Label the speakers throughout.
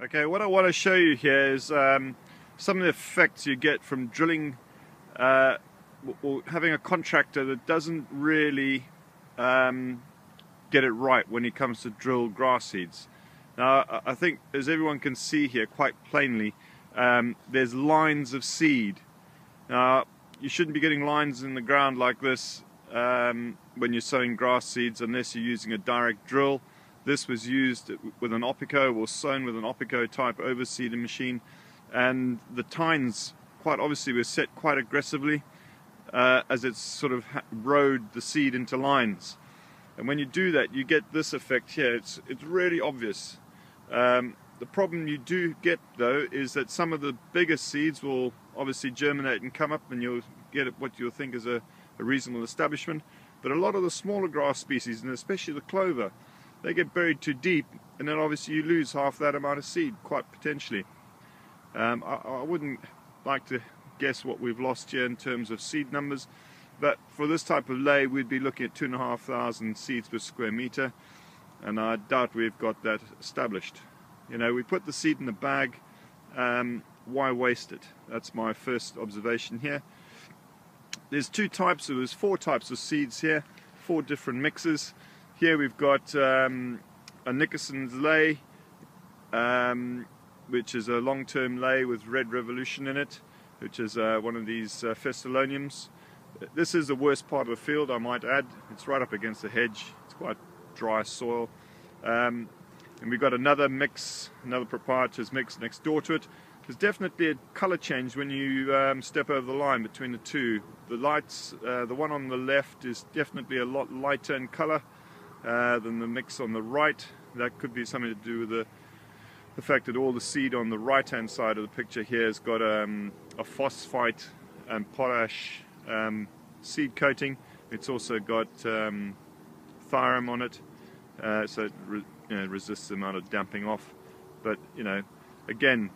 Speaker 1: Okay, what I want to show you here is some of the effects you get from drilling or having a contractor that doesn't really get it right when it comes to drill grass seeds. Now, I think, as everyone can see here quite plainly, there's lines of seed. Now, you shouldn't be getting lines in the ground like this when you're sowing grass seeds unless you're using a direct drill. This was used with an Opico, or sown with an Opico type overseeding machine, and the tines quite obviously were set quite aggressively as it sort of rode the seed into lines. And when you do that, you get this effect here. It's really obvious. The problem you do get, though, is that some of the bigger seeds will obviously germinate and come up, and you'll get what you'll think is a reasonable establishment. But a lot of the smaller grass species, and especially the clover, they get buried too deep, and then obviously you lose half that amount of seed, quite potentially. I wouldn't like to guess what we've lost here in terms of seed numbers, but for this type of lay we'd be looking at 2,500 seeds per square meter, and I doubt we've got that established. You know, we put the seed in the bag, why waste it? That's my first observation here. There's four types of seeds here, 4 different mixes. Here we've got a Nickerson's lay, which is a long-term lay with Red Revolution in it, which is one of these Festaloniums. This is the worst part of the field, I might add. It's right up against the hedge. It's quite dry soil. And we've got another mix, another proprietor's mix next door to it. There's definitely a colour change when you step over the line between the two. The lights, the one on the left is definitely a lot lighter in colour than the mix on the right. That could be something to do with the fact that all the seed on the right hand side of the picture here has got a phosphite and potash seed coating. It's also got thiram on it, so it resists the amount of damping off. But again,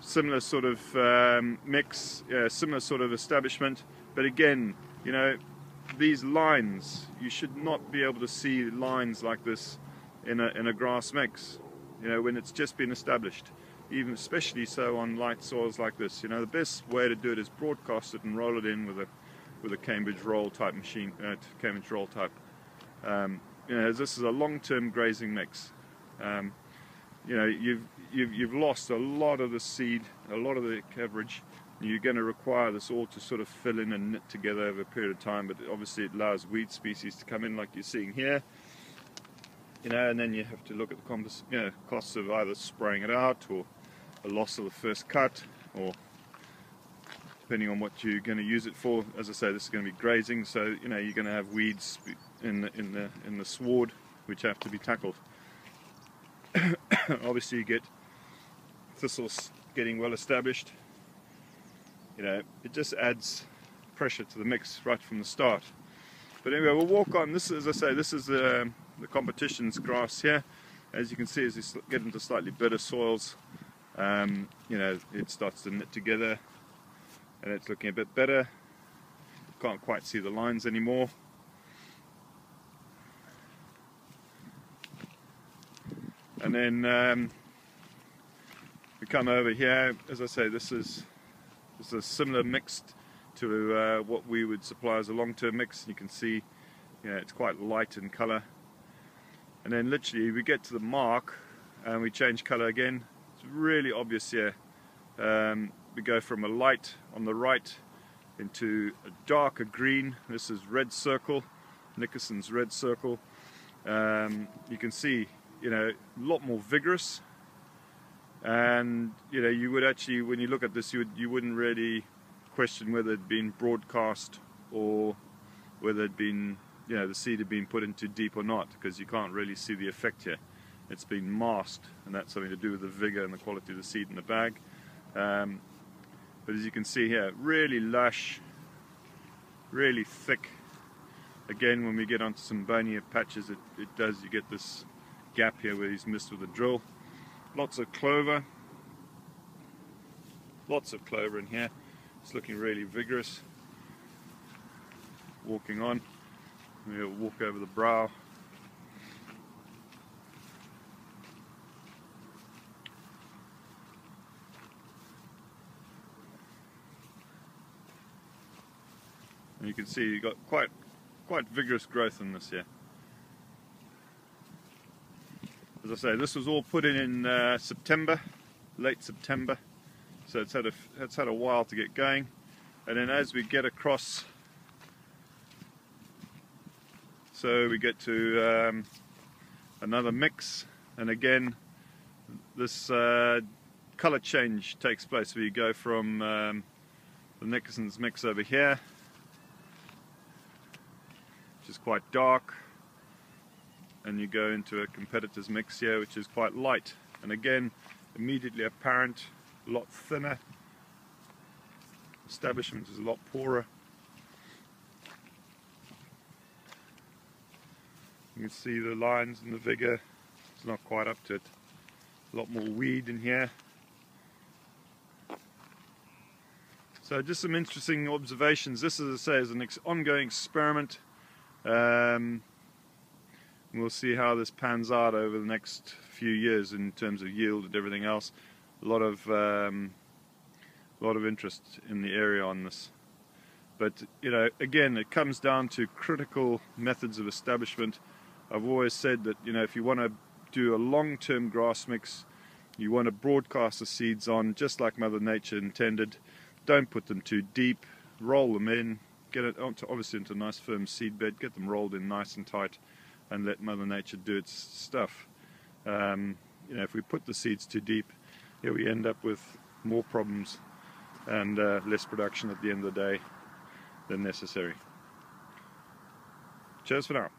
Speaker 1: similar sort of mix, similar sort of establishment, but again, these lines, you should not be able to see lines like this in a grass mix, when it's just been established, even especially so on light soils like this. The best way to do it is broadcast it and roll it in with a Cambridge roll type machine, Cambridge roll type. This is a long-term grazing mix. You've lost a lot of the seed, a lot of the coverage. You're going to require this all to sort of fill in and knit together over a period of time, but obviously it allows weed species to come in like you're seeing here. And then you have to look at the costs of either spraying it out, or a loss of the first cut, or depending on what you're going to use it for. As I say, this is going to be grazing, so you're going to have weeds in the sward which have to be tackled. Obviously you get thistles getting well established. It just adds pressure to the mix right from the start. But anyway, we'll walk on. This is, as I say, this is the competition's grass here. As you can see, as you get into slightly better soils, it starts to knit together, and it's looking a bit better. Can't quite see the lines anymore. And then we come over here. As I say, this is a similar mix to what we would supply as a long-term mix. You can see, it's quite light in colour. And then literally we get to the mark and we change colour again. It's really obvious here. We go from a light on the right into a darker green. This is red circle, Nickerson's red circle. You can see, a lot more vigorous. And you would actually, when you look at this, you wouldn't really question whether it'd been broadcast or whether it'd been, the seed had been put in too deep or not, because you can't really see the effect here. It's been masked, and that's something to do with the vigor and the quality of the seed in the bag. But as you can see here, really lush, really thick. Again, when we get onto some bonier patches, you get this gap here where he's missed with a drill. Lots of clover in here. It's looking really vigorous. Walking on, we'll walk over the brow. And you can see you've got quite vigorous growth in this here. As I say, this was all put in September, late September, so it's had a while to get going. And then as we get across, so we get to another mix, and again this colour change takes place where you go from the Nickerson's mix over here, which is quite dark, and you go into a competitor's mix here which is quite light, and again immediately apparent, a lot thinner, establishment is a lot poorer. You can see the lines and the vigor, it's not quite up to it. A lot more weed in here. So just some interesting observations. This, as I say, is an ongoing experiment. We'll see how this pans out over the next few years in terms of yield and everything else. A lot of interest in the area on this. But you know, again, it comes down to critical methods of establishment. I've always said that, you know, if you want to do a long-term grass mix, you want to broadcast the seeds on just like Mother Nature intended. Don't put them too deep, roll them in, get it onto, obviously into a nice firm seed bed, get them rolled in nice and tight, and let Mother Nature do its stuff. You know, if we put the seeds too deep, here we end up with more problems and less production at the end of the day than necessary. Cheers for now.